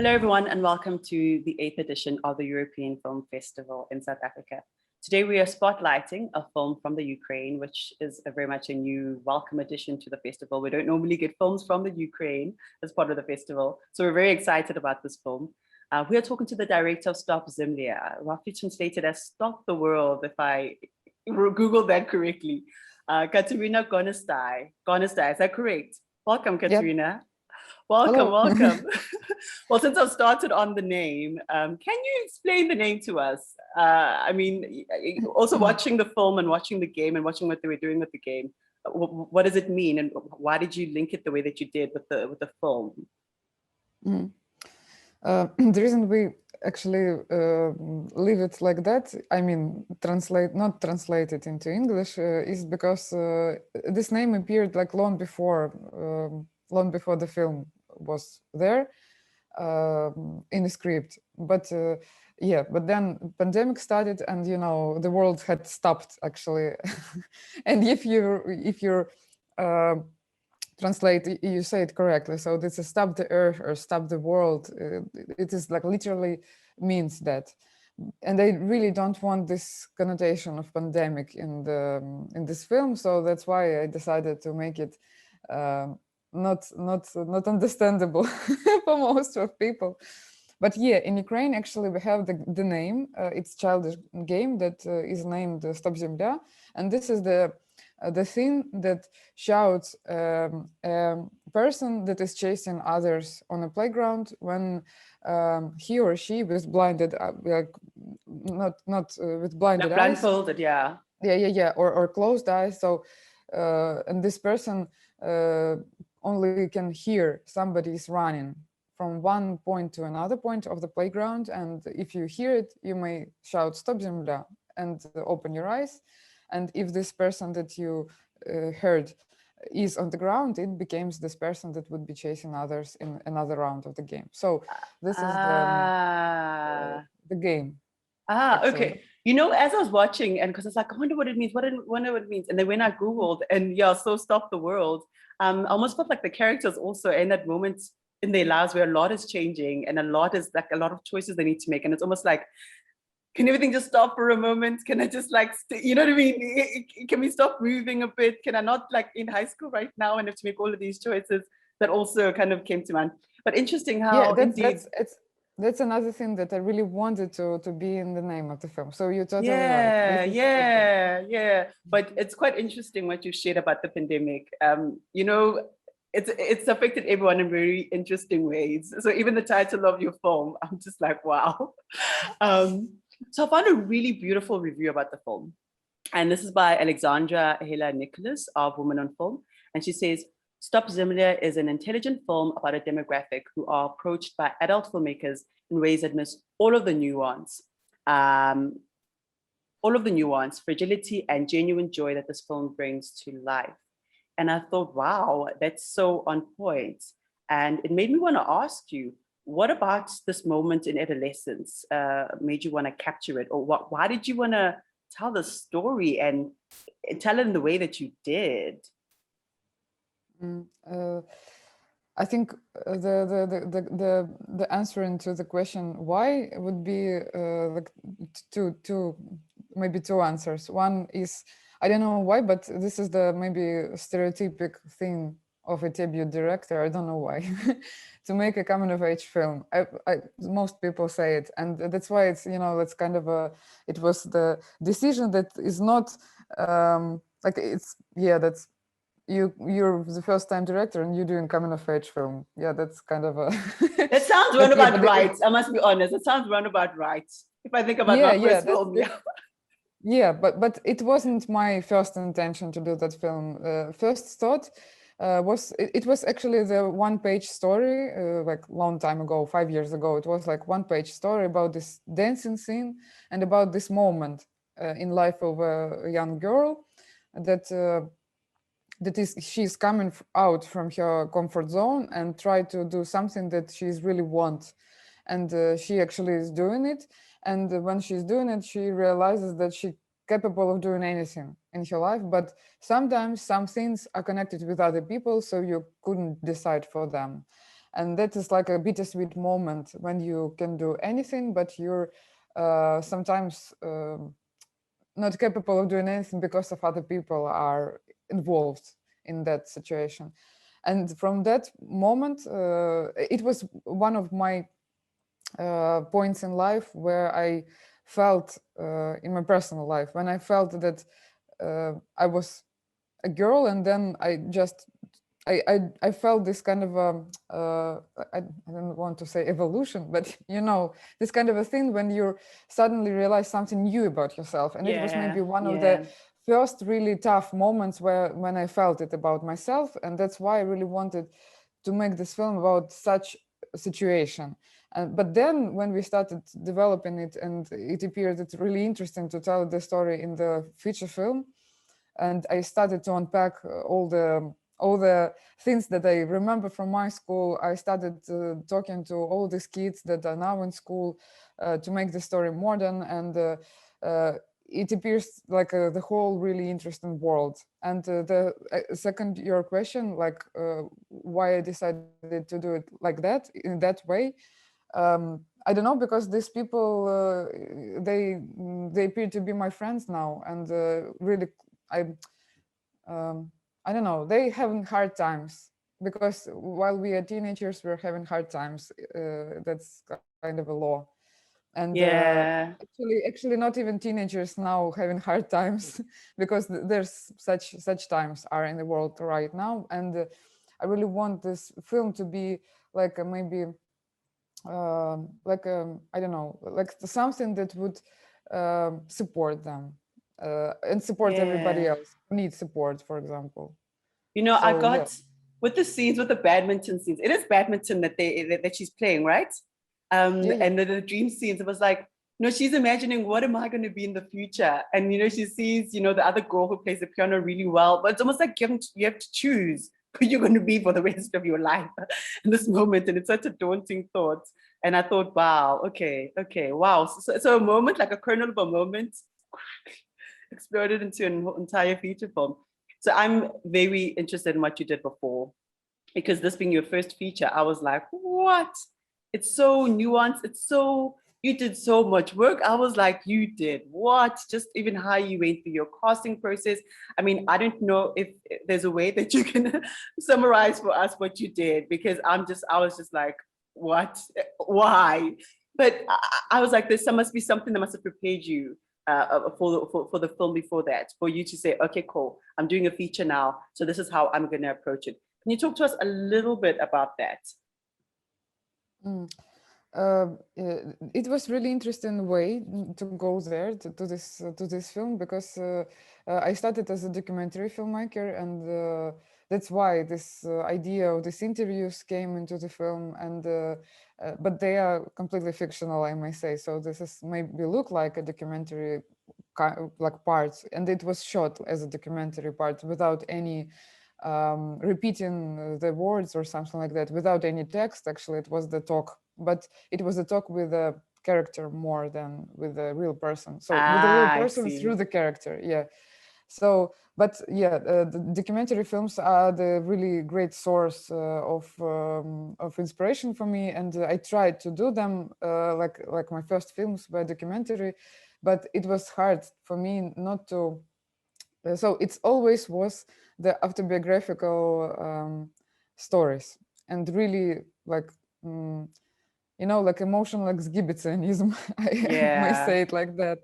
Hello, everyone, and welcome to the 8th edition of the European Film Festival in South Africa. Today, we are spotlighting a film from the Ukraine, which is very much a new welcome addition to the festival. We don't normally get films from the Ukraine as part of the festival, so we're very excited about this film. We are talking to the director of Stop Zemlia, roughly translated as Stop the World, if I Googled that correctly. Kateryna Gornostai. Gornostai, is that correct? Welcome, Kateryna. Yep. Welcome, welcome. Well, since I've started on the name, can you explain the name to us? I mean, also watching the film and watching the game and watching what they were doing with the game, what does it mean, and why did you link it the way that you did with the film? The reason we actually leave it like that, I mean, not translate it into English, is because this name appeared like long before the film was there in the script. But but then pandemic started, and the world had stopped actually. And if you translate, you say it correctly. So this is stop the earth or stop the world. It is like literally means that. And I really don't want this connotation of pandemic in this film. So that's why I decided to make it not understandable for most of people. But yeah, in Ukraine, actually, we have the name. It's childish game that is named Stop Zemlia. And this is the thing that shouts a person that is chasing others on a playground when he or she was blinded, like not with blinded eyes. Blindfolded, yeah. Yeah, or closed eyes. So and this person only can hear somebody is running from one point to another point of the playground, and if you hear it, you may shout "Stop Zemlia" and open your eyes. And if this person that you heard is on the ground, it becomes this person that would be chasing others in another round of the game. So this is the game. Okay. You know, as I was watching, and because it's like, I wonder what it means, wonder what it means. And then when I Googled, and yeah, so Stop the World, I almost felt like the characters also in that moment in their lives where a lot is changing and a lot of choices they need to make. And it's almost like, can everything just stop for a moment? Can I just like, you know what I mean? Can we stop moving a bit? Can I not, like in high school right now and have to make all of these choices? That also kind of came to mind. But interesting how that's another thing that I really wanted to be in the name of the film. So you're totally right. Yeah. But it's quite interesting what you shared about the pandemic. You know, it's affected everyone in very interesting ways. So even the title of your film, I'm just like, wow. So I found a really beautiful review about the film. And this is by Alexandra Hela Nicholas of Women on Film. And she says, Stop Zemlia is an intelligent film about a demographic who are approached by adult filmmakers in ways that miss all of the nuance, fragility, and genuine joy that this film brings to life. And I thought, wow, that's so on point. And it made me want to ask you, what about this moment in adolescence made you want to capture it? Or why did you want to tell the story and tell it in the way that you did? I think the answer into the question why would be like maybe two answers. One is, I don't know why, but this is the maybe stereotypic thing of a debut director. I don't know why. To make a coming of age film. Most people say it, and that's why it's, it's kind of it was the decision that is not like it's, that's you're the first time director and you're doing coming of age film. Yeah, that's kind of a that sounds roundabout right. I must be honest, it sounds roundabout right if I think about my first film. Yeah, but it wasn't my first intention to do that film. First thought it was actually the one-page story, like long time ago, 5 years ago. It was like one-page story about this dancing scene and about this moment in life of a young girl that she's coming out from her comfort zone and try to do something that she's really wants, and she actually is doing it. And when she's doing it, she realizes that she's capable of doing anything in her life, but sometimes some things are connected with other people, so you couldn't decide for them. And that is like a bittersweet moment when you can do anything, but you're sometimes not capable of doing anything because of other people are involved in that situation. And from that moment, it was one of my points in life where I felt in my personal life, when I felt that I was a girl, and then I felt this kind of I don't want to say evolution, but you know, this kind of a thing when you suddenly realize something new about yourself. And it was maybe one of the first really tough moments when I felt it about myself, and that's why I really wanted to make this film about such a situation. But then when we started developing it, and it appeared it's really interesting to tell the story in the feature film, and I started to unpack all the things that I remember from my school. I started talking to all these kids that are now in school to make the story modern, and it appears like the whole really interesting world. And the second, your question, like why I decided to do it like that, in that way. I don't know, because these people, they appear to be my friends now, and really, I I don't know, they having hard times, because while we are teenagers, we're having hard times. That's kind of a law. And actually, not even teenagers now having hard times, because there's such times are in the world right now. And I really want this film to be like maybe like I don't know, like something that would support them and support everybody else who needs support, for example. You know, I So yeah, got with the scenes, with the badminton scenes. It is badminton that she's playing, right? yeah. And the dream scenes, it was like, you know, she's imagining, what am I going to be in the future? And you know, she sees, you know, the other girl who plays the piano really well, but it's almost like you have to choose who you're going to be for the rest of your life in this moment. And it's such a daunting thought. And I thought, wow, okay, wow. So a moment, like a kernel of a moment, exploded into an entire feature film. So I'm very interested in what you did before, because this being your first feature, I was like, what? It's so nuanced. It's so, you did so much work. I was like, you did what? Just even how you went through your casting process. I mean, I don't know if there's a way that you can summarize for us what you did, because I was just like, what? Why? But I was like, must be something that must have prepared you for the film before that, for you to say, okay, cool, I'm doing a feature now, so this is how I'm going to approach it. Can you talk to us a little bit about that? Mm. It was really interesting way to go there to this film, because I started as a documentary filmmaker, and that's why this idea of these interviews came into the film. And but they are completely fictional, I may say. So this is maybe look like a documentary like parts, and it was shot as a documentary part without any repeating the words or something like that, without any text. Actually, it was the talk, but it was a talk with a character more than with a real person. So with a real I person see. through the character, yeah. So, but yeah, the documentary films are the really great source of inspiration for me, and I tried to do them like my first films were documentary, but it was hard for me not to. So it's always was the autobiographical stories, and really like you know, like emotional exhibitionism. I may say it like that.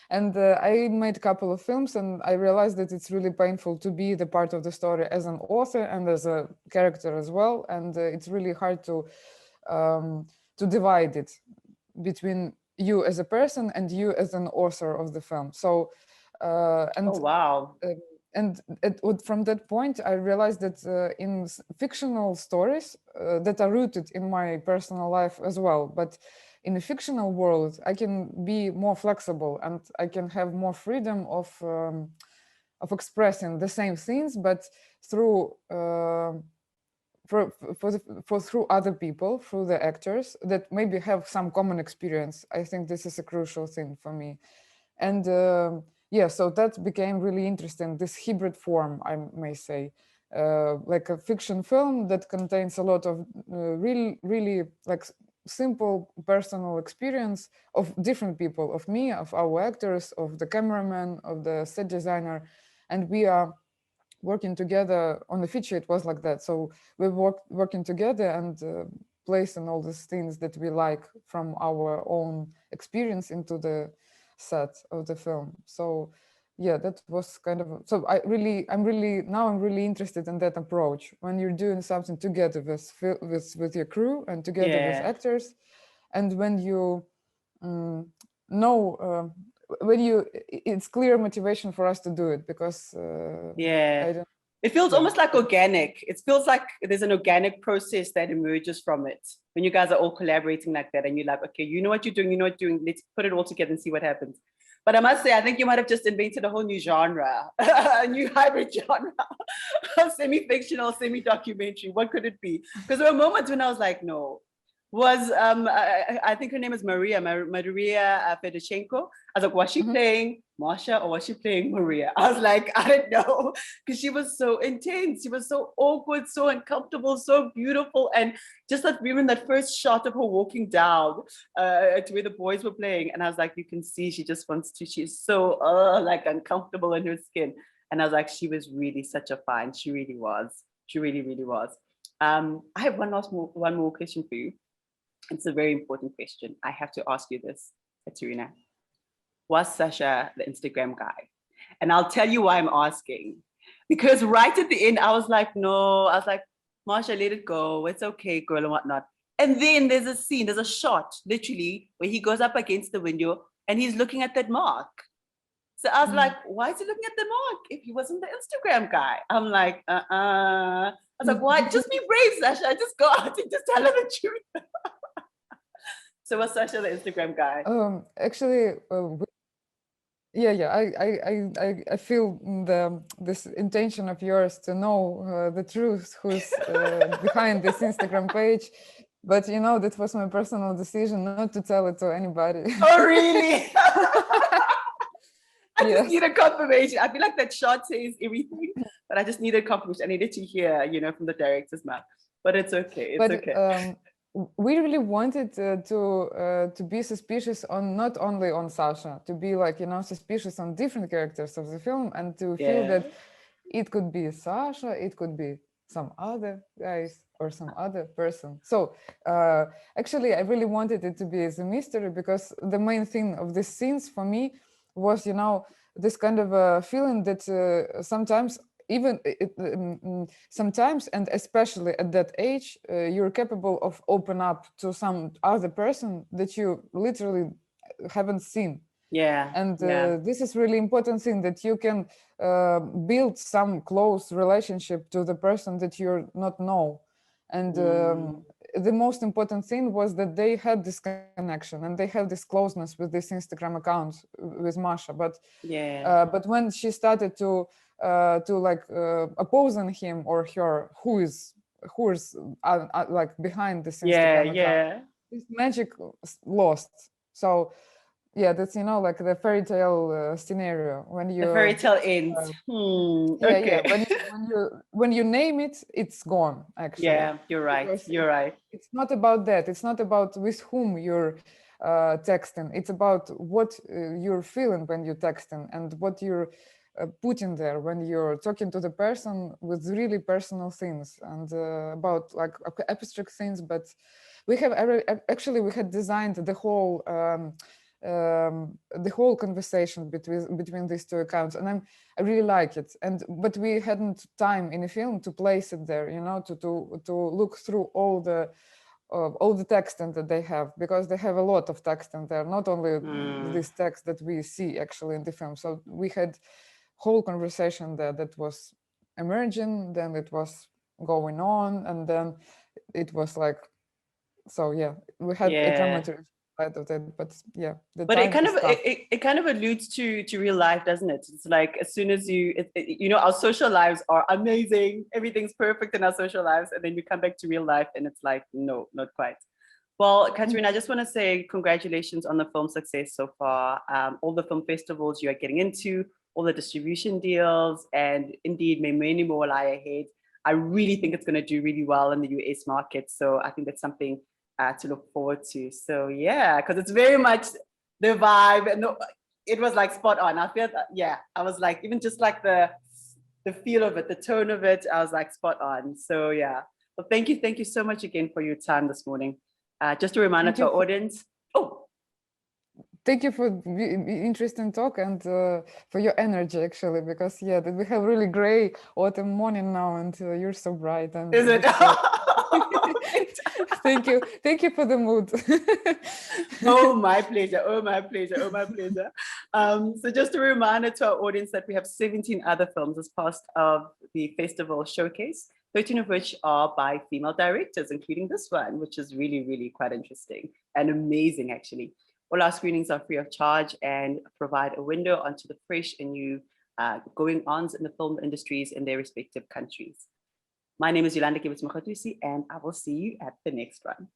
And I made a couple of films, and I realized that it's really painful to be the part of the story as an author and as a character as well. And it's really hard to divide it between you as a person and you as an author of the film. So and oh wow. And from that point, I realized that in fictional stories that are rooted in my personal life as well, but in a fictional world, I can be more flexible, and I can have more freedom of expressing the same things, but through through other people, through the actors that maybe have some common experience. I think this is a crucial thing for me. And yeah, so that became really interesting, this hybrid form, I may say. like a fiction film that contains a lot of really like simple personal experience of different people, of me, of our actors, of the cameraman, of the set designer, and we are working together on the feature. It was like that. So we working together and placing all these things that we like from our own experience into the set of the film. So yeah, that was kind of, so I'm really interested in that approach when you're doing something together with your crew and together with actors, and when you know when it's clear motivation for us to do it, because it feels almost like organic. It feels like there's an organic process that emerges from it when you guys are all collaborating like that, and you're like, okay, you know what you're doing, let's put it all together and see what happens. But I must say, I think you might have just invented a whole new genre, a new hybrid genre of semi-fictional, semi-documentary. What could it be? Because there were moments when I was like, no. I think her name is Maria Fedoshenko. I was like, was she playing Masha or was she playing Maria? I was like, I don't know, because she was so intense. She was so awkward, so uncomfortable, so beautiful. And just that, even that first shot of her walking down to where the boys were playing. And I was like, you can see she just wants to, she's so like uncomfortable in her skin. And I was like, she was really such a find. She really was. She really, really was. I have one more question for you. It's a very important question. I have to ask you this, Kateryna. Was Sasha the Instagram guy? And I'll tell you why I'm asking. Because right at the end, I was like, no. I was like, Marsha, let it go. It's okay, girl, and whatnot. And then there's a scene, there's a shot, literally, where he goes up against the window and he's looking at that mark. So I was like, why is he looking at the mark if he wasn't the Instagram guy? I'm like, I was like, why? Just be brave, Sasha. Just go out and just tell her the truth. So was Sasha the Instagram guy? Actually, I feel this intention of yours to know the truth, who's behind this Instagram page. But you know, that was my personal decision not to tell it to anybody. Oh, really? I just need a confirmation. I feel like that shot says everything, but I just needed confirmation. I needed to hear, from the director's mouth. But it's okay. It's okay. We really wanted to be suspicious not only on Sasha, to be like, suspicious on different characters of the film, and to feel that it could be Sasha, it could be some other guys or some other person. So actually, I really wanted it to be as a mystery, because the main thing of these scenes for me was, this kind of a feeling that sometimes, sometimes, and especially at that age, you're capable of open up to some other person that you literally haven't seen. And this is really important thing, that you can build some close relationship to the person that you not know. And the most important thing was that they had this connection and they have this closeness with this Instagram account with Masha. But when she started to like opposing him or her, who is like behind this Instagram account, this magic lost. So yeah, that's like the fairy tale scenario, when you the fairy tale ends. When you name it, it's gone. Actually, you're right. Because you're right. It's not about that. It's not about with whom you're texting. It's about what you're feeling when you're texting, and what you're putting there when you're talking to the person with really personal things, and about like abstract things. But we have we had designed the whole conversation between these two accounts, and I really like it. But we hadn't time in the film to place it there, to look through all the text that they have, because they have a lot of text in there, not only this text that we see actually in the film. So we had whole conversation there that was emerging, then it was going on, and then it was like, so yeah, we had a dramaturgy side of that. But yeah, but it kind of alludes to real life, doesn't it? It's like, as soon as our social lives are amazing, everything's perfect in our social lives, and then we come back to real life and it's like, no, not quite. Well, Kateryna, I just want to say congratulations on the film success so far, all the film festivals you are getting into, all the distribution deals, and indeed may many more lie ahead. I really think it's going to do really well in the US market. So I think that's something to look forward to. So yeah, because it's very much the vibe, and it was like spot on. I feel that, yeah, I was like, even just like the feel of it, the tone of it, I was like spot on. So yeah, well, thank you so much again for your time this morning. Just a reminder to our audience. Oh, thank you for the interesting talk and for your energy, actually, because yeah, we have really gray autumn morning now, and you're so bright. And is it? Thank you for the mood. Oh, my pleasure. Oh, my pleasure. Oh, my pleasure. So just a reminder to our audience that we have 17 other films as part of the festival showcase, 13 of which are by female directors, including this one, which is really, really quite interesting and amazing, actually. All our screenings are free of charge and provide a window onto the fresh and new going-ons in the film industries in their respective countries. My name is Yolanda Mogatusi, and I will see you at the next one.